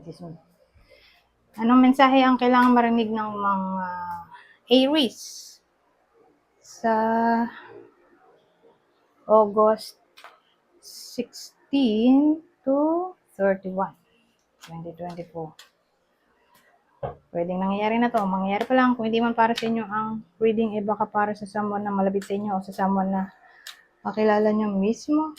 magnetism. Anong mensahe ang kailangan marinig ng mga Aries sa August 16 to 31, 2024? Pwedeng nangyayari na to, mangyayari pa lang. Kung hindi man para sa inyo ang reading, baka para sa someone na malapit sa inyo o sa someone na kakilala nyo mismo.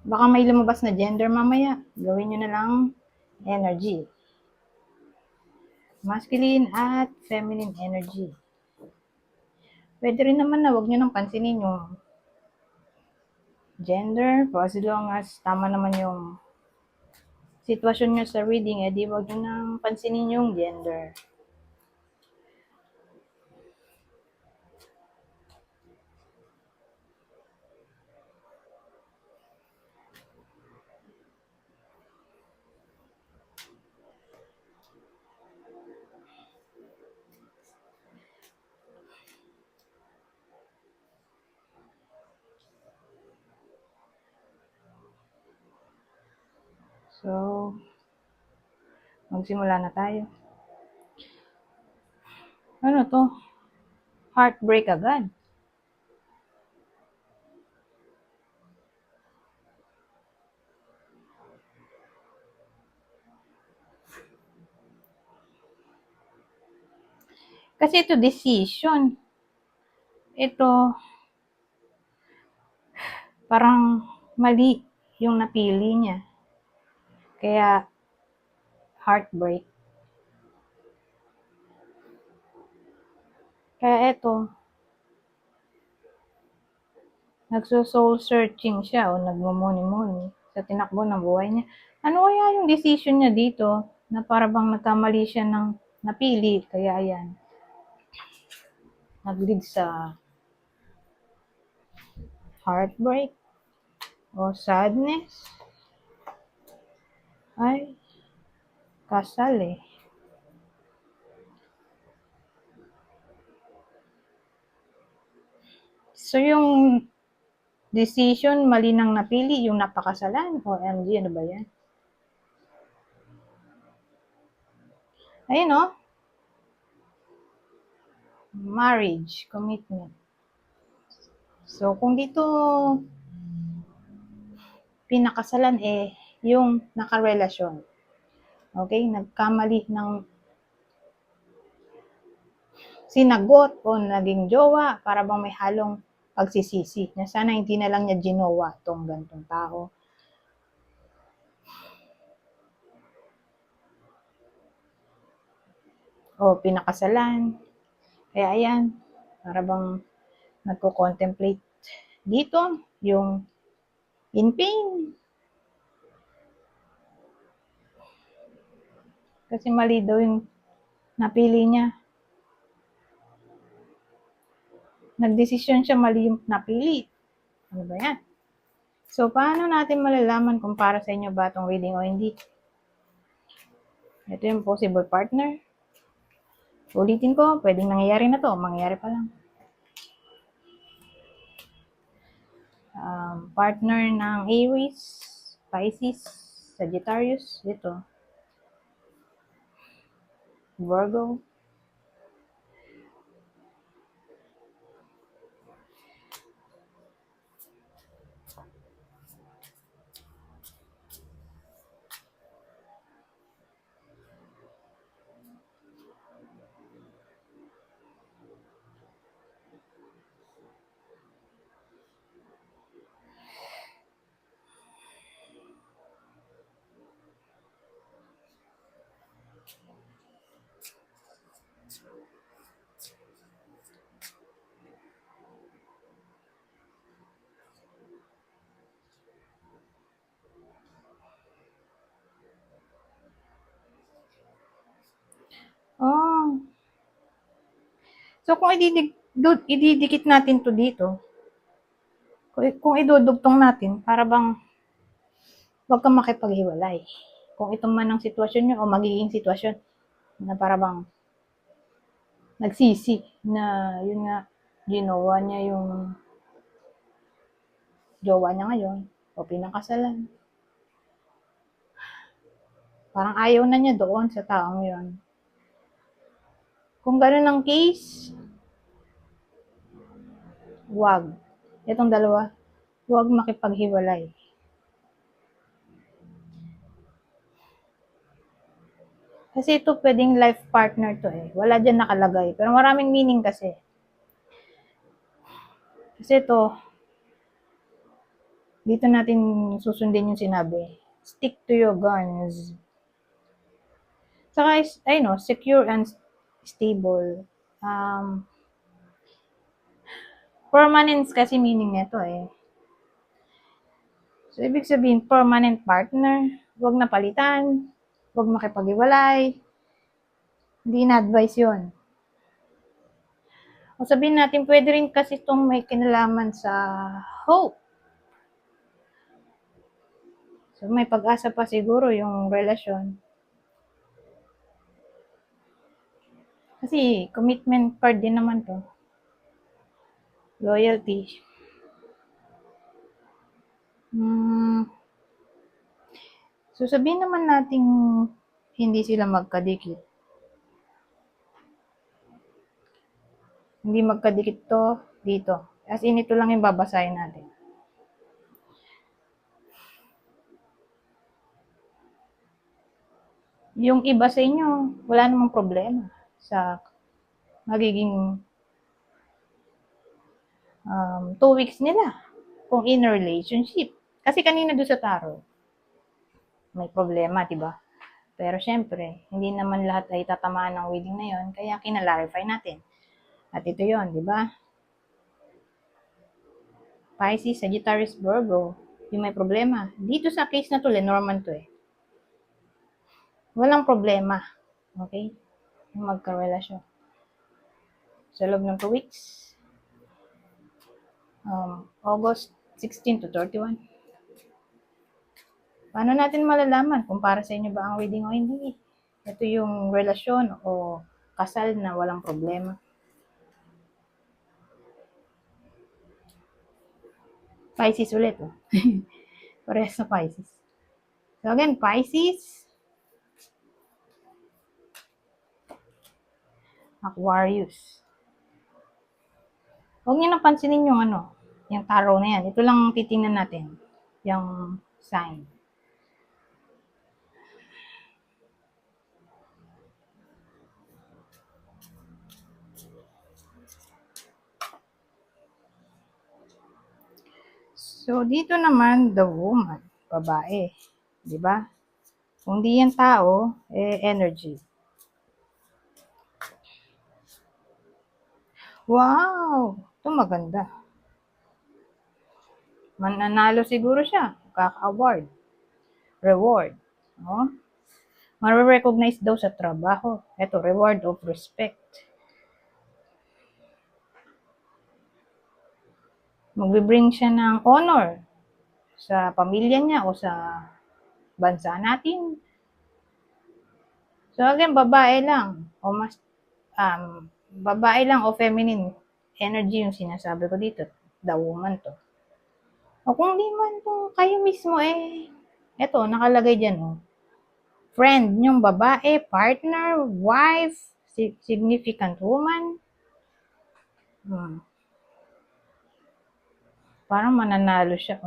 Baka may lumabas na gender mamaya. Gawin nyo na lang energy. Masculine at feminine energy. Pwede rin naman na huwag nyo nang pansinin yung gender. As long as tama naman yung sitwasyon nyo sa reading, di huwag nyo nang pansinin yung gender. So, magsimula na tayo. Ano to? Heartbreak agad. Kasi ito decision. Ito, parang mali yung napili niya. Kaya, heartbreak. Kaya ito, nagso-soul searching siya o nagmumuni-muni sa tinakbo ng buhay niya. Ano kaya yung decision niya dito na para bang nagkamali siya ng napili? Kaya ayan, nag-lead sa heartbreak o sadness. Ay, kasal eh. So yung decision, mali nang napili, yung napakasalan. OMG, ano ba yan? Ayun o. Marriage, commitment. So, kung dito pinakasalan yung nakarelasyon. Okay? Nagkamali ng sinagot o naging jowa para bang may halong pagsisisi. Na sana hindi na lang niya ginowa tong gantong tao. O pinakasalan. Kaya ayan, para bang nagko-contemplate dito yung in pain. Kasi mali daw yung napili niya. Nagdesisyon siya, mali yung napili. Ano ba yan? So, paano natin malalaman kung para sa inyo ba itong reading o hindi? Ito yung possible partner. Ulitin ko, pwedeng nangyayari na to, mangyayari pa lang. Partner ng Aries, Pisces, Sagittarius, ito. Virgo. Oh. So, kung ididikit natin to dito, kung idudugtong natin, para bang huwag kang makipaghiwalay. Kung ito man ang sitwasyon nyo o magiging sitwasyon na para bang nagsisi na yun nga, ginawa niya yung jowa niya ngayon, o pinakasalan. Parang ayaw na niya doon sa taong yon. Kung gano'n ang case, wag. Itong dalawa, wag makipaghiwalay. Kasi ito pwedeng life partner to eh. Wala dyan nakalagay. Pero maraming meaning kasi. Kasi ito, dito natin susundin yung sinabi. Stick to your guns. Saka, secure and stable. Permanence kasi meaning nito eh. So, ibig sabihin, permanent partner, wag na palitan, wag makipag-iwalay, hindi na-advise yun. O sabihin natin, pwede rin kasi itong may kinalaman sa hope. So, may pag-asa pa siguro yung relasyon. Kasi, commitment card din naman to. Loyalty. So, sabihin naman natin hindi sila magkadikit. Hindi magkadikit to dito. As in, ito lang yung babasahin natin. Yung iba sa inyo, wala namang problema sa magiging 2 weeks nila kung in a relationship. Kasi kanina doon sa tarot, may problema, diba? Pero syempre, hindi naman lahat ay tatamaan ng wedding na yon, kaya kinalarify natin. At ito yon, diba? Pisces, Sagittarius, Virgo, yung may problema. Dito sa case na to, Lenormand to eh. Walang problema. Okay? Yung magkarelasyon. Sa loob ng 2 weeks, August 16 to 31. Paano natin malalaman kung para sa inyo ba ang wedding o hindi? Ito yung relasyon o kasal na walang problema. Pisces ulit. Oh. Parehas na Pisces. So again, Pisces, Aquarius. Huwag niyo napansinin yung yung tarot na yan. Ito lang titingnan natin. Yung sign. So, dito naman, the woman, babae. Diba? Kung di yan tao, energy. Wow! Ito maganda. Mananalo siguro siya. Kaka-award. Reward. No? Mare-recognize daw sa trabaho. Ito, reward of respect. Magbe-bring siya ng honor sa pamilya niya o sa bansa natin. So again, babae lang o mas babae lang o feminine energy yung sinasabi ko dito. The woman to. O kung di man to kayo mismo eto nakalagay diyan friend yung babae, partner, wife, significant woman. Parang mananalo siya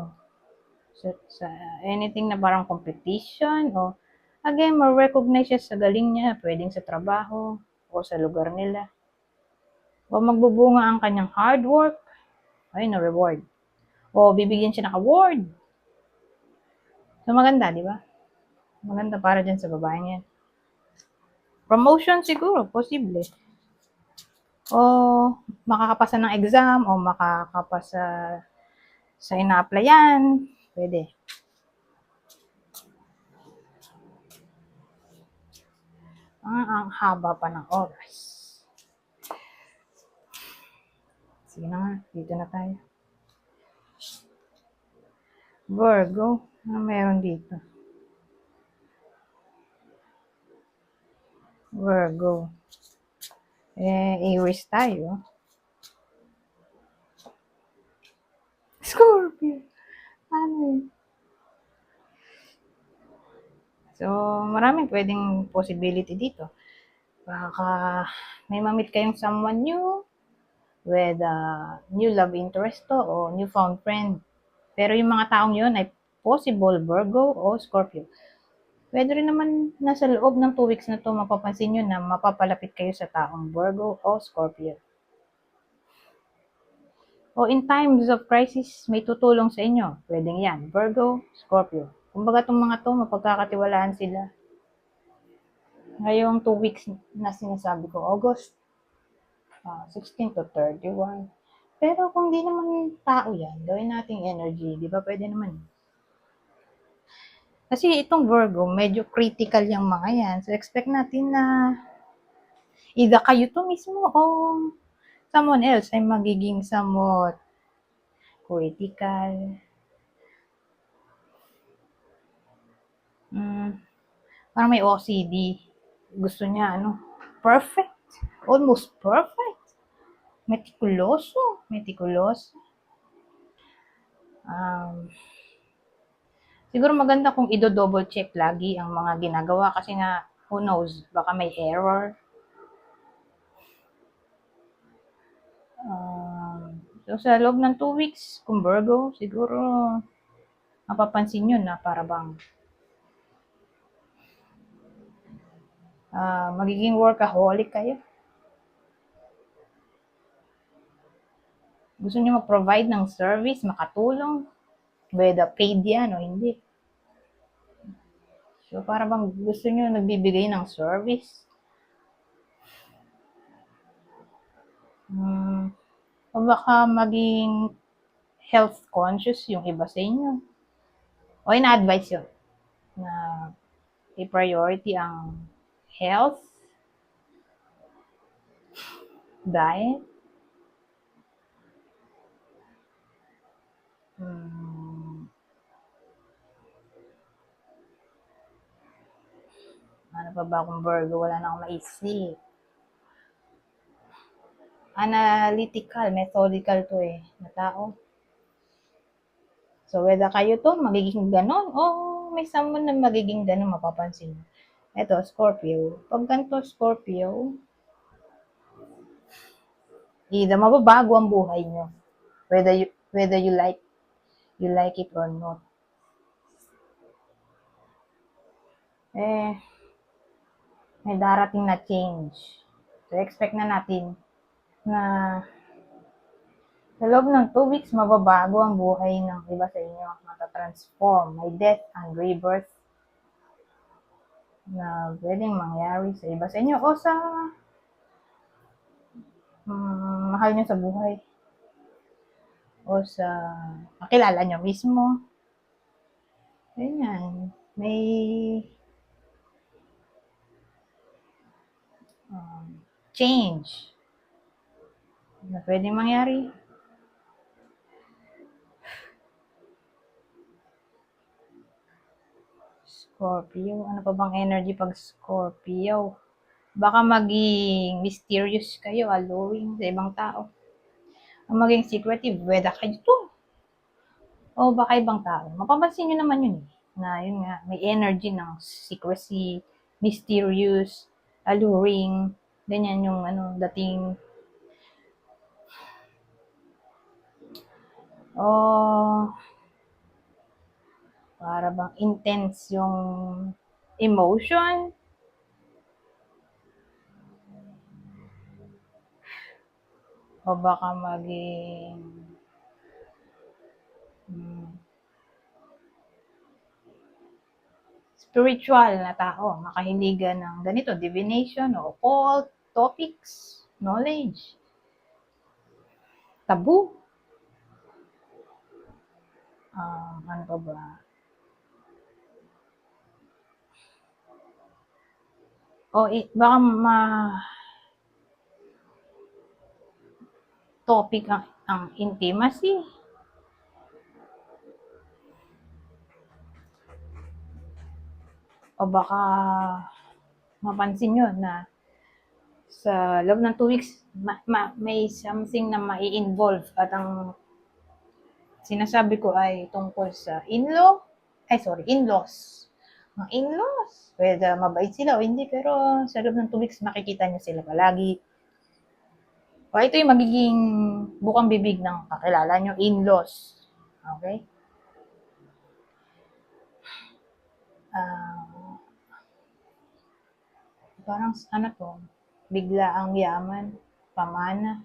sa anything na parang competition o again, ma-recognize siya sa galing niya, pwedeng sa trabaho o sa lugar nila. O magbubunga ang kanyang hard work, ay na reward. O bibigyan siya ng award. So maganda, di ba? Maganda para dyan sa babaeng yan. Promotion siguro, posible. O makakapasa ng exam o makakapasa sa ina-applyan, pwede. Ang haba pa ng oras. Sige na nga, dito na tayo. Virgo, ano meron dito? Virgo. Aries tayo. Scorpio. paano yun? So, maraming pwedeng possibility dito. Baka may mamit kayong someone new with a new love interest to o newfound friend. Pero yung mga taong yun ay possible Virgo o Scorpio. Pwede rin naman nasa loob ng 2 weeks na to mapapansin nyo na mapapalapit kayo sa taong Virgo o Scorpio. O in times of crisis, may tutulong sa inyo. Pwedeng yan, Virgo, Scorpio. Kumbaga itong mga to, mapagkakatiwalaan sila. Ngayong 2 weeks na sinasabi ko, August 16 to 31. Pero kung di naman tao yan, gawin nating energy. Di ba pwede naman? Kasi itong Virgo, medyo critical yung mga yan. So expect natin na either kayo to mismo o someone else ay magiging somewhat critical. Parang may OCD. Gusto niya, perfect. Almost perfect. Meticuloso. Siguro maganda kung i-double check lagi ang mga ginagawa kasi nga, who knows, baka may error. So, sa loob ng 2 weeks, kung Virgo, siguro mapapansin nyo na para bang magiging workaholic kayo. Gusto nyo mag-provide ng service, makatulong, whether paid yan o hindi. So, para bang gusto nyo nagbibigay ng service. O baka maging health conscious yung iba sa inyo. O ina-advise yun na i-priority ang health, diet, ano pa ba kung Virgo, wala na akong maisip. Analytical, methodical to na tao. So, whether kayo to, magiging ganon, o may someone na magiging ganon, mapapansin mo. Ito, Scorpio. Pag ganito, Scorpio, either mababago ang buhay nyo. Whether you like it or not. May darating na change. So, expect na natin na sa loob ng 2 weeks, mababago ang buhay ng iba sa inyo. Matatransform. May death and rebirth na pwedeng mangyari sa iba sa inyo o sa mahal nyo sa buhay o sa makilala nyo mismo. Ganyan. May change na pwedeng mangyari. Scorpio. Ano pa bang energy pag Scorpio? Baka maging mysterious kayo, alluring sa ibang tao. Ang maging secretive, whether kayo to o baka ibang tao. Mapapansin nyo naman yun na yun nga, may energy ng secrecy, mysterious, alluring, ganyan yung dating. Para bang intense yung emotion. O baka maging spiritual na tao, makahiligan ng ganito, divination o occult topics, knowledge, tabu. Ano pa ba? Baka topic ang intimacy. O baka mapansin nyo na sa loob ng 2 weeks, may something na mai-involve at ang sinasabi ko ay tungkol sa in-laws. Mga in-laws. Whether mabait sila o hindi, pero sa loob ng 2 weeks makikita niyo sila palagi. O ito yung magiging bukang bibig ng kakilala niyo, in-laws. Okay? Ah, parang ano to, bigla ang yaman, pamana.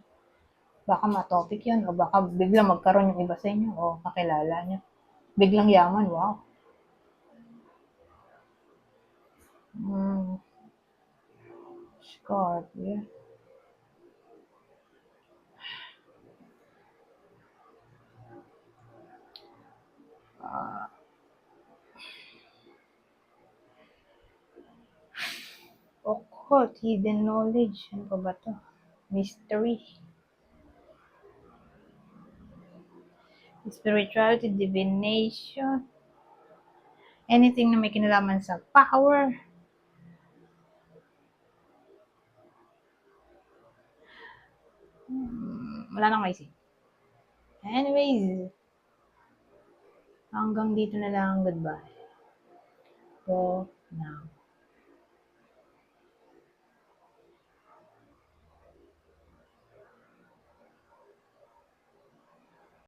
Baka matopic yun o baka biglang magkaroon yung iba sa inyo o kakilala niyo. Biglang yaman, wow. Hmm, Scorpio. Ah, occult, hidden knowledge. Ano pa ba to? Mystery. Spirituality, divination. Anything na may kinalaman sa power. Wala nang maisip. Anyways, hanggang dito na lang. Goodbye. For now.